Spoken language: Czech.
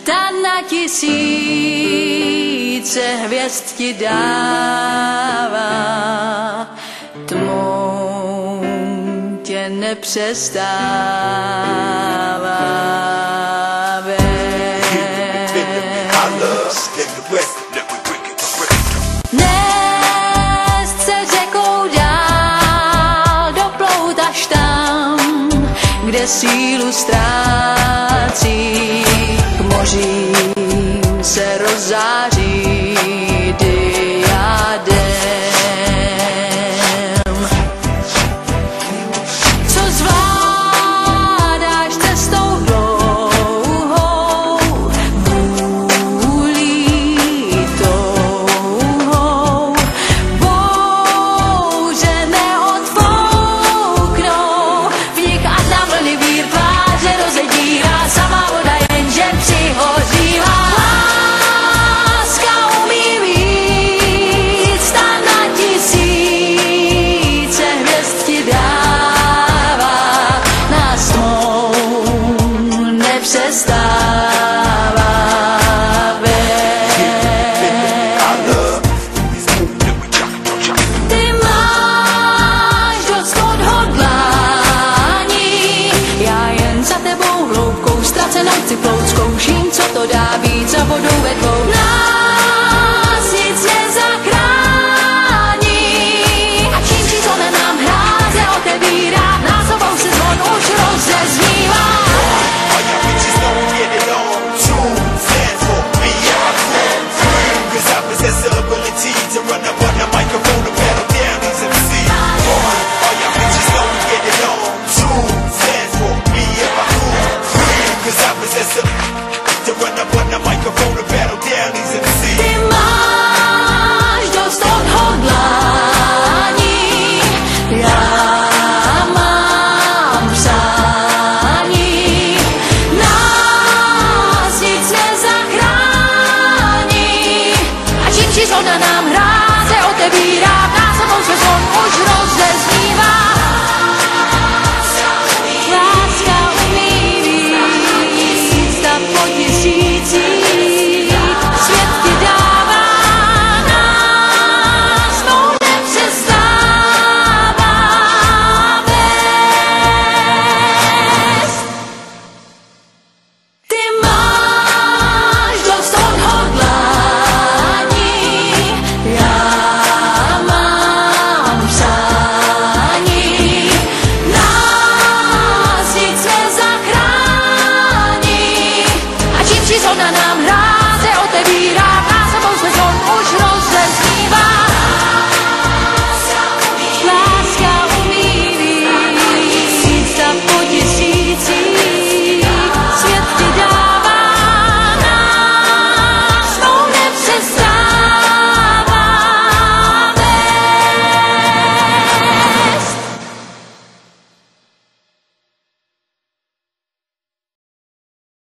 Ta na tisíce hvězd ti dává, tmou tě nepřestává vést. Nést se řekou dál, doplout až tam, kde sílu ztrácí, k mořím se rozzáří diadem. Co zvládáš cestou dlouhou, vůlí touhou, bouře neodfouknou, v nich ať na vlny vír tváře rozedírá, sama voda jenže přihořívá. Láska umí víc, ta na tisíce hvězd ti dává, nás tmou nepřestává vést. Ty máš dost odhodlání, já jen za tebou hloubkou ztracenou chci plout, zkouším, co to dá být za vodou vedlou. Nás nic nezachrání a čím číslo na nám hráze otevírá, násobou se zvon už rozeznívá. Ty máš dost odhodlání, já mám přání, nás nic nezachrání a čím číslo na nám hráze otevírá, násobou se zvon už rozezní.